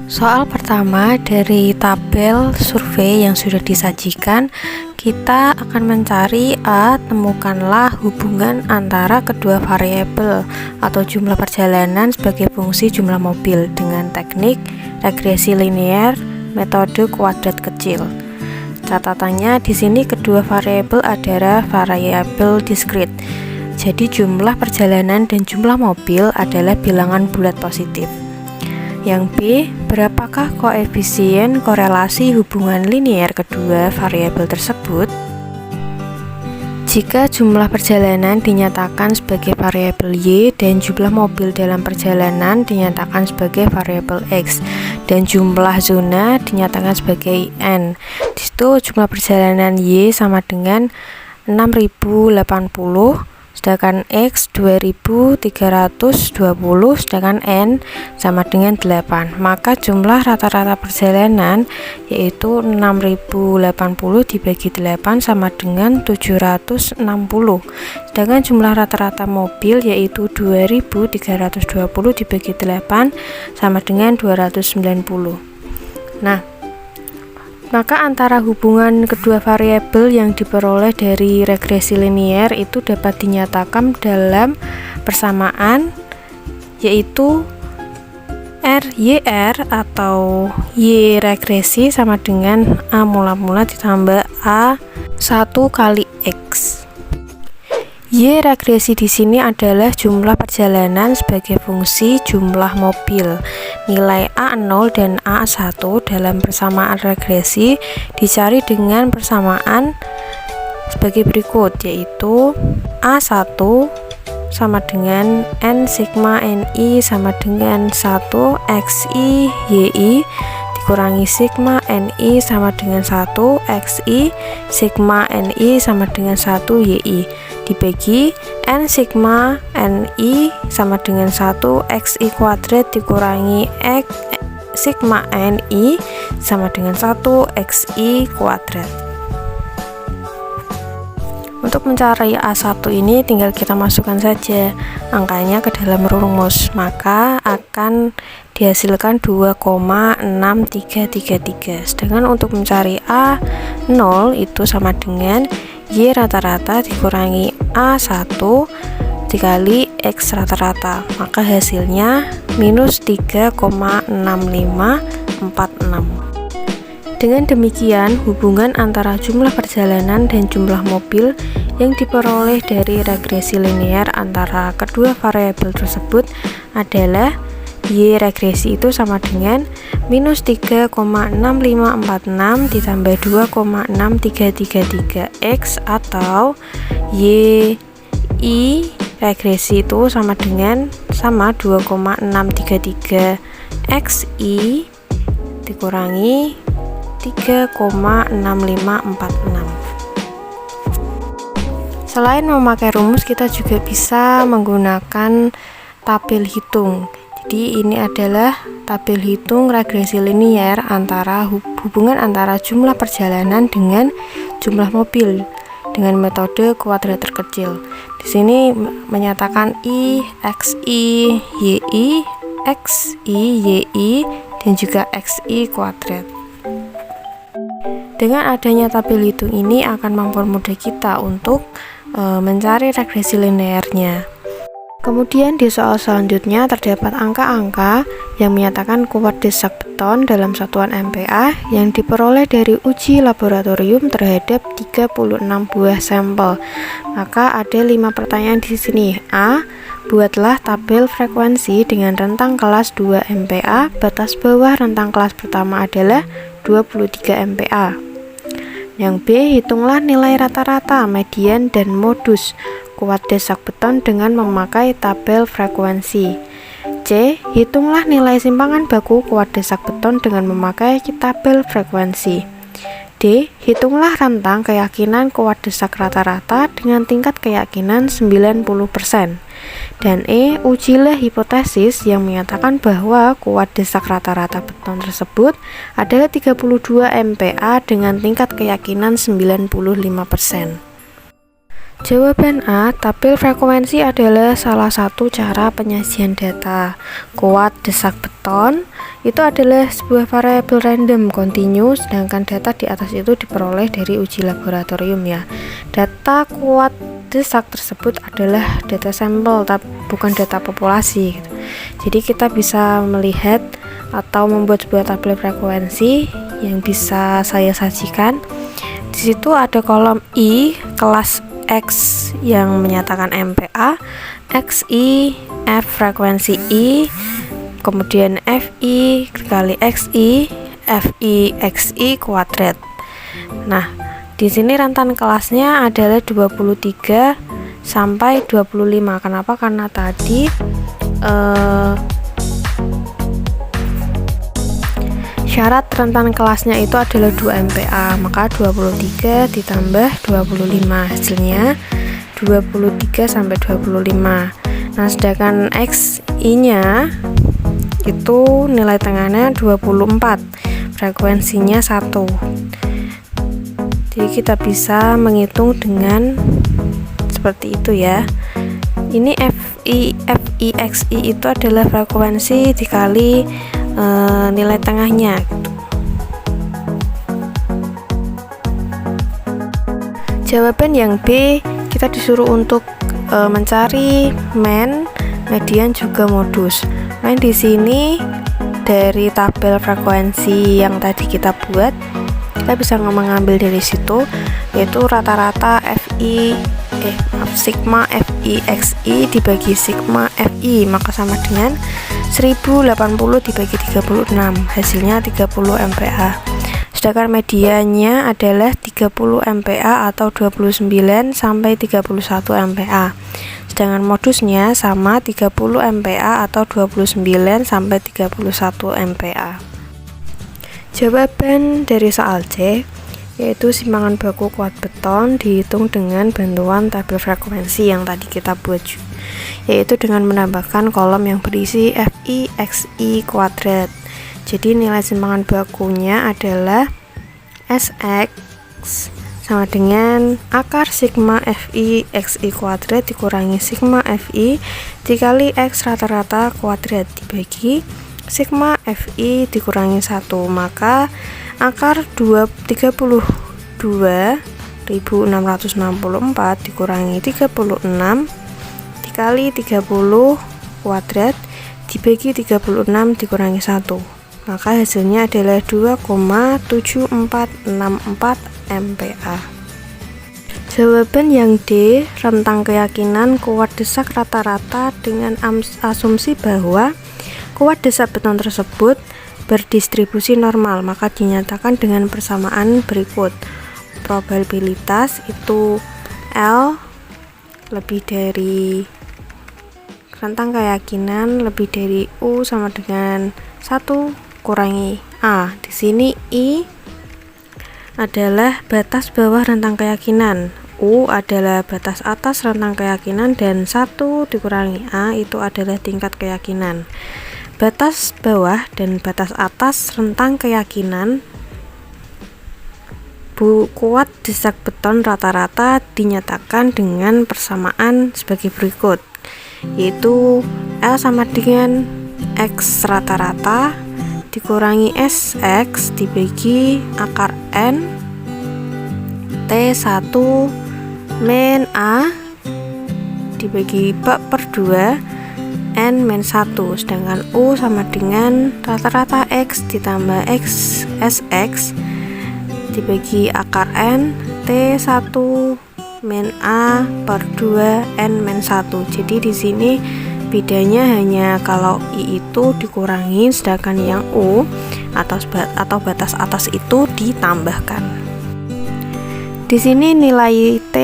Soal pertama dari tabel survei yang sudah disajikan, kita akan mencari A. Temukanlah hubungan antara kedua variabel atau jumlah perjalanan sebagai fungsi jumlah mobil dengan teknik regresi linear metode kuadrat kecil. Catatannya di sini kedua variabel adalah variabel diskrit. Jadi jumlah perjalanan dan jumlah mobil adalah bilangan bulat positif. Yang B, berapakah koefisien korelasi hubungan linear kedua variabel tersebut? Jika jumlah perjalanan dinyatakan sebagai variabel Y dan jumlah mobil dalam perjalanan dinyatakan sebagai variabel X dan jumlah zona dinyatakan sebagai N. Di situ jumlah perjalanan Y sama dengan 6080, sedangkan X 2320, sedangkan N sama dengan 8. Maka jumlah rata-rata perjalanan yaitu 6080 dibagi 8 sama dengan 760. Sedangkan jumlah rata-rata mobil yaitu 2320 dibagi 8 sama dengan 290. Nah, maka antara hubungan kedua variabel yang diperoleh dari regresi linear itu dapat dinyatakan dalam persamaan, yaitu RYR atau Y regresi sama dengan A mula-mula ditambah A1 kali X. Y regresi di sini adalah jumlah perjalanan sebagai fungsi jumlah mobil. Nilai A0 dan A1 dalam persamaan regresi dicari dengan persamaan sebagai berikut, yaitu A1 sama dengan N sigma NI sama dengan 1 XI YI dikurangi sigma NI sama dengan 1 XI sigma NI sama dengan 1 YI dibagi N sigma NI sama dengan 1 XI kuadrat dikurangi X sigma NI sama dengan 1 XI kuadrat. Untuk mencari A1 ini tinggal kita masukkan saja angkanya ke dalam rumus, maka akan dihasilkan 2,6333. Sedangkan untuk mencari A0 itu sama dengan Y rata-rata dikurangi A1 dikali X rata-rata, maka hasilnya minus 3,6546. Dengan demikian, hubungan antara jumlah perjalanan dan jumlah mobil yang diperoleh dari regresi linear antara kedua variabel tersebut adalah Y regresi itu sama dengan minus 3,6546 ditambah 2,6333 X atau Y regresi itu sama dengan 2,633 XI dikurangi 3,6546. Selain memakai rumus, kita juga bisa menggunakan tabel hitung. Jadi ini adalah tabel hitung regresi linear antara hubungan antara jumlah perjalanan dengan jumlah mobil dengan metode kuadrat terkecil. Di sini menyatakan I, XI, YI, XI, YI, dan juga XI kuadrat. Dengan adanya tabel hitung ini akan mempermudah kita untuk mencari regresi linearnya. Kemudian di soal selanjutnya terdapat angka-angka yang menyatakan kuat desak beton dalam satuan MPa yang diperoleh dari uji laboratorium terhadap 36 buah sampel. Maka ada 5 pertanyaan di sini. A. Buatlah tabel frekuensi dengan rentang kelas 2 MPa, batas bawah rentang kelas pertama adalah 23 MPa. Yang B. Hitunglah nilai rata-rata, median, dan modus kuat desak beton dengan memakai tabel frekuensi. C. Hitunglah nilai simpangan baku kuat desak beton dengan memakai tabel frekuensi. D. Hitunglah rentang keyakinan kuat desak rata-rata dengan tingkat keyakinan 90%. Dan E. Ujilah hipotesis yang menyatakan bahwa kuat desak rata-rata beton tersebut adalah 32 MPa dengan tingkat keyakinan 95%. Jawaban A, tabel frekuensi adalah salah satu cara penyajian data. Kuat desak beton itu adalah sebuah variabel random kontinu, sedangkan data di atas itu diperoleh dari uji laboratorium ya. Data kuat desak tersebut adalah data sampel, bukan data populasi gitu. Jadi kita bisa melihat atau membuat sebuah tabel frekuensi yang bisa saya sajikan. Di situ ada kolom I, kelas X yang menyatakan MPA, XI, F frekuensi I, kemudian FI kali XI, FI XI kuadrat. Nah, di sini rentan kelasnya adalah 23 sampai 25. Kenapa? Karena tadi syarat rentan kelasnya itu adalah 2 MPa, maka 23 ditambah 25 hasilnya 23 sampai 25. Nah, sedangkan XI nya itu nilai tengahnya 24, frekuensinya 1. Jadi kita bisa menghitung dengan seperti itu ya. Ini FI XI itu adalah frekuensi dikali nilai tengahnya gitu. Jawaban yang B, kita disuruh untuk mencari median juga modus. Nah, di sini dari tabel frekuensi yang tadi kita buat, kita bisa mengambil dari situ, yaitu rata-rata sigma FI XI dibagi sigma FI, maka sama dengan 1080 dibagi 36, hasilnya 30 MPa. Sedangkan mediannya adalah 30 MPa atau 29 sampai 31 MPa. Sedangkan modusnya sama 30 MPa atau 29 sampai 31 MPa. Jawaban dari soal C, yaitu simpangan baku kuat beton dihitung dengan bantuan tabel frekuensi yang tadi kita buat, yaitu dengan menambahkan kolom yang berisi FI XI kuadrat. Jadi nilai simpangan bakunya adalah SX sama dengan akar sigma FI XI kuadrat dikurangi sigma FI dikali X rata-rata kuadrat dibagi sigma FI dikurangi 1, maka akar 32.664 dikurangi 36 dikali 30 kuadrat dibagi 36 dikurangi 1, maka hasilnya adalah 2,7464 MPa. Jawaban yang D, rentang keyakinan kuat desak rata-rata dengan asumsi bahwa kuat desak beton tersebut berdistribusi normal, maka dinyatakan dengan persamaan berikut. Probabilitas itu L lebih dari rentang keyakinan lebih dari U sama dengan 1 kurangi A. Di sini I adalah batas bawah rentang keyakinan, U adalah batas atas rentang keyakinan, dan 1 dikurangi A itu adalah tingkat keyakinan. Batas bawah dan batas atas rentang keyakinan kuat desak beton rata-rata dinyatakan dengan persamaan sebagai berikut, yaitu L sama dengan X rata-rata dikurangi SX dibagi akar N T1 min A dibagi per 2 N min 1, sedangkan U sama dengan rata-rata X ditambah X SX dibagi akar N T1 min A per 2 N min 1. Jadi di sini bedanya hanya kalau I itu dikurangi, sedangkan yang U atau batas atas itu ditambahkan. Di sini nilai T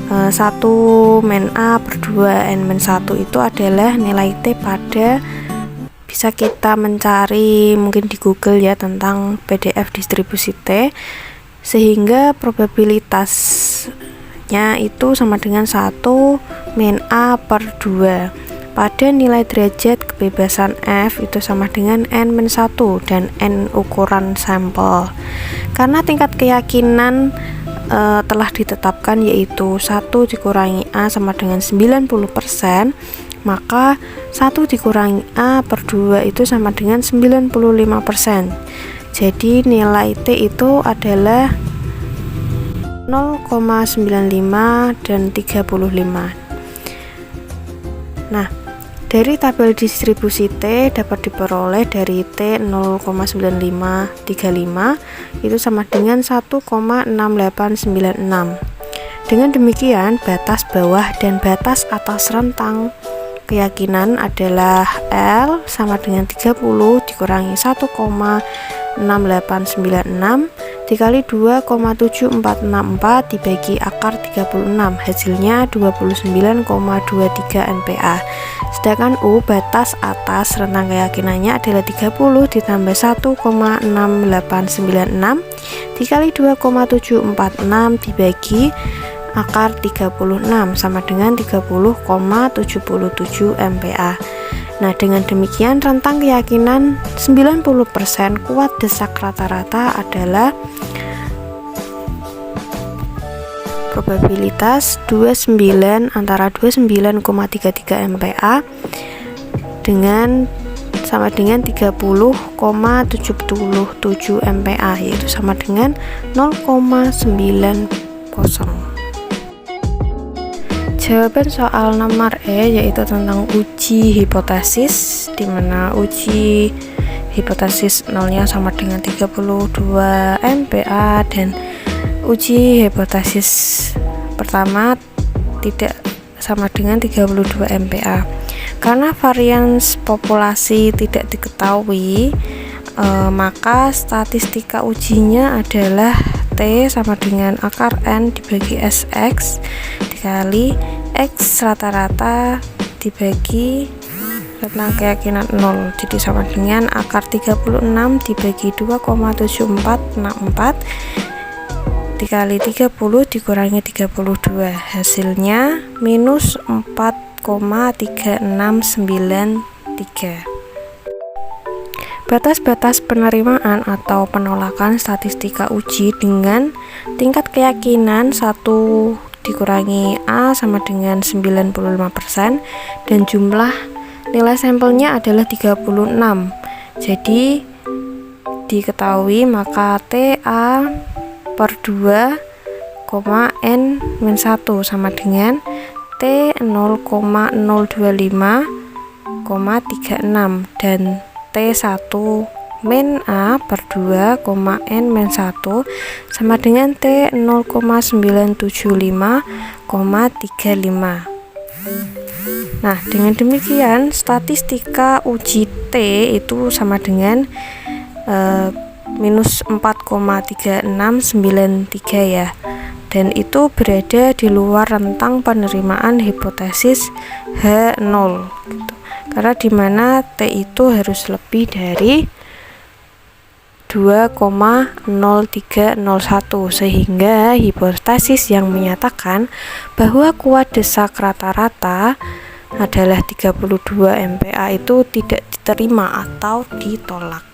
1 min A per 2 N min 1 itu adalah nilai T pada, bisa kita mencari mungkin di Google ya tentang PDF distribusi T, sehingga probabilitasnya itu sama dengan 1 min A per 2 pada nilai derajat kebebasan F itu sama dengan N min 1 dan N ukuran sampel. Karena tingkat keyakinan telah ditetapkan, yaitu 1 dikurangi A sama dengan 90%, maka 1 dikurangi A per 2 itu sama dengan 95%. Jadi nilai T itu adalah 0,95 dan 35. Nah, dari tabel distribusi T dapat diperoleh dari T 0,9535 itu sama dengan 1,6896. Dengan demikian, batas bawah dan batas atas rentang keyakinan adalah L sama dengan 30 dikurangi 1,6896 dikali 2,7464 dibagi akar 36, hasilnya 29,23 NPA. Sedangkan U, batas atas rentang keyakinannya adalah 30 ditambah 1,6896 dikali 2,746 dibagi akar 36 sama dengan 30,77 MPa. Nah, dengan demikian rentang keyakinan 90% kuat desak rata-rata adalah probabilitas 29 antara 29,33 MPa dengan sama dengan 30,77 MPa, yaitu sama dengan 0,90. Jawaban soal nomor E yaitu tentang uji hipotesis, di mana uji hipotesis nolnya sama dengan 32 MPa dan uji hipotesis pertama tidak sama dengan 32 MPa. Karena varians populasi tidak diketahui, maka statistika ujinya adalah T sama dengan akar N dibagi SX dikali X rata-rata dibagi rentang keyakinan 0, jadi sama dengan akar 36 dibagi 2,7464 dikali 30 dikurangi 32, hasilnya minus 4,3693. Batas-batas penerimaan atau penolakan statistika uji dengan tingkat keyakinan 1 dikurangi A sama dengan 95% dan jumlah nilai sampelnya adalah 36. Jadi diketahui maka TA per 2, N-1 sama dengan T 0,025,36 dan T1 min A per 2, N-1 sama dengan T 0,975,35. Nah, dengan demikian statistika uji T itu sama dengan minus 4,3693 ya, dan itu berada di luar rentang penerimaan hipotesis H0 gitu. Karena dimana T itu harus lebih dari 2,0301 sehingga hipotesis yang menyatakan bahwa kuat desak rata-rata adalah 32 MPa itu tidak diterima atau ditolak.